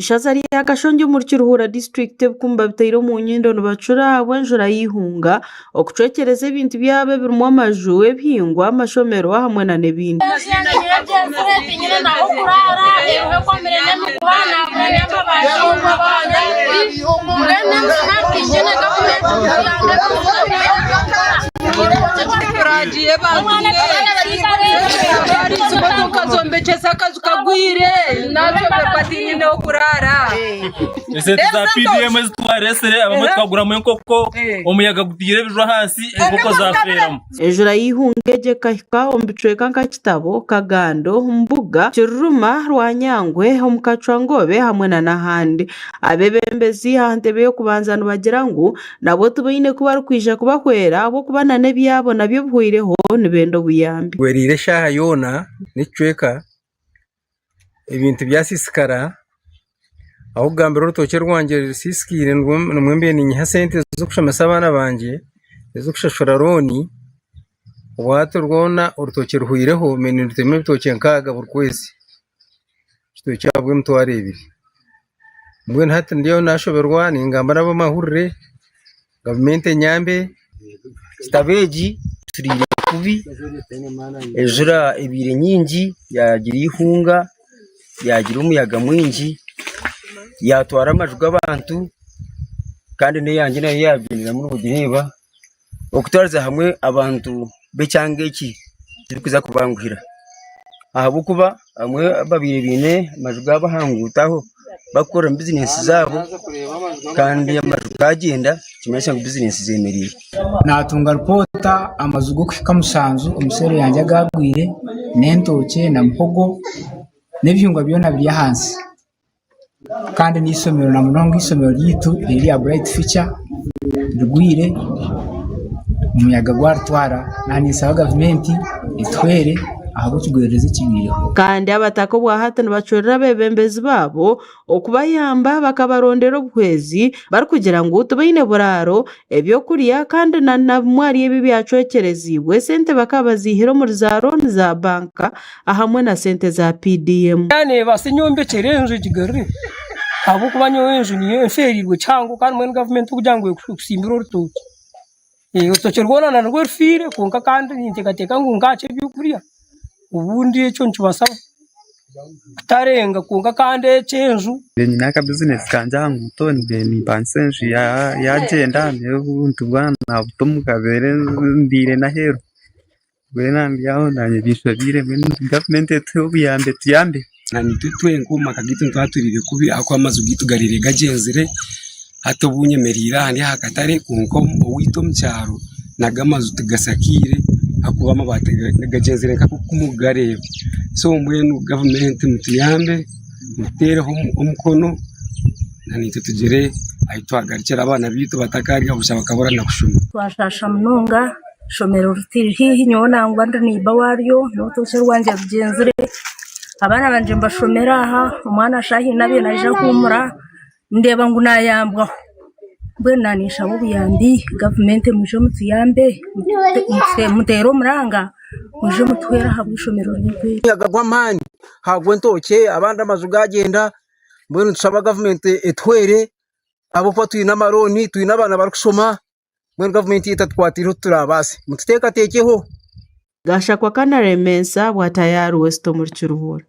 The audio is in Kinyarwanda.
Ishaza ryakashonje muri Kiruhura district kumba bitayiro mu nyindo nubacura wenjura yihunga okucekereza ibintu byabe birimo amajuwe bihingwa amashomero hamwe na nebindi ukazombechesa akazi ukagwire natwe bepatini no kurara ese tuzapidiyemo zitwaresere abamwe twaguramo inkoko umuyaga gutire bijwe hasi inkoko zaferamo ejura yihungeje kahika ombicweka nka kitabo kagando mbuga kiruruma rwanyangwe omukacwangobe hamwe na nahandi abebembezi hantebe yo kubanza bagira ngo nabo tubine kuba rukwija kubahwera abo kubana nebyabo nabyo bhuireho nibendo buyambi werire shaha yona nicweka ibintu byasisikara aho gambero rutoke rwanje risiskire numwembe ni nya sente zo kushamasa abana banje zo kushashora roni wato rwona urutoke ruhuireho meniteme bitoke nkaga burkwezi kito cyabwe mutware ibiri mwe ntati ndiyo nashoberwa ni ngambara b'amahurire government nyambe staveji turire kubi ejura ibire nyingi yagira ihunga yagira umuyaga mwingi yatwara amajwi abantu kandi ne yanjye nayo yabyinira muri ubugireba okutwariza hamwe abantu becyangeki zikuza kubanguhira ahabo kuba amwe babire bine amajwi abahangutaho bakora business zabo kandi amajwi agenda kimesha ngo business zemereye natunga ripota amazu go kwikamusanzu umusere yanjye agagwire nentoke na mpogo nebyunga byona bya hansi kandi nisomero na munongo isomero yitu iri ya bright future rugwire umuyaga gwartwara nani saba government itwere aho kugwereza kibiriho kandi abatako bwa hatano bacurira bebembezi babo okubayamba bakabarondera obwezi bari kugira ngo tubayine buraro ebyo kuriya kandi na mwari ebi byacokerezibwe sente bakabazihiro muri za loan za banka ahamwe na sente za PDM yani basenyombe cerenje kigari abo kubanyoenje niyo enferirwe cyangwa kandi mwe government kujangwe kusimbira urutoki urutoki rwona na rwerfire konka kandi nintekateka ngo ngace byukuriya ubundi cyo ncubasaba tarenga kunga kandi cenju nyina ka business kanja ngutoni ni bansenje ya agenda n'ubuntu bwana butumukabere ndire na hero bwena ndiaho nanye bishobire government tuyambe nani tutwenga makagitu twaturire kubi akwamazu gitugarire gagenzire hatobunyemerira handi hakatare kunko wito mcyaro nagamazu tugasakire akubama bategagenzere nka kumugare so mwenu government mutuyambe mutereho umukono nani tutugere ayitwagarikira abana bitu batakari abusha bakabora na kushuma twashasha munonga shomero rutiri hihi nyona ngwanda ni bawaryo no tose rwanje bigenzere abana banje mbashomera aha umwana shahi nabe naje kumura ndeba ngo nayambwa bwenanisha bubiyandi government muje mutuyambe mutero muranga muje mutwera habwishomero rw'ikwe yagagwa mani hagwe ntoke abandi amazu gagenda mbone tusaba government etwere abo kwa tuyina maroni tuyina abana bari kusoma mbone government itatwatira turabase mututeka tekeho gasha kwa kana remensa bwa tayari Westo muri Kiruhura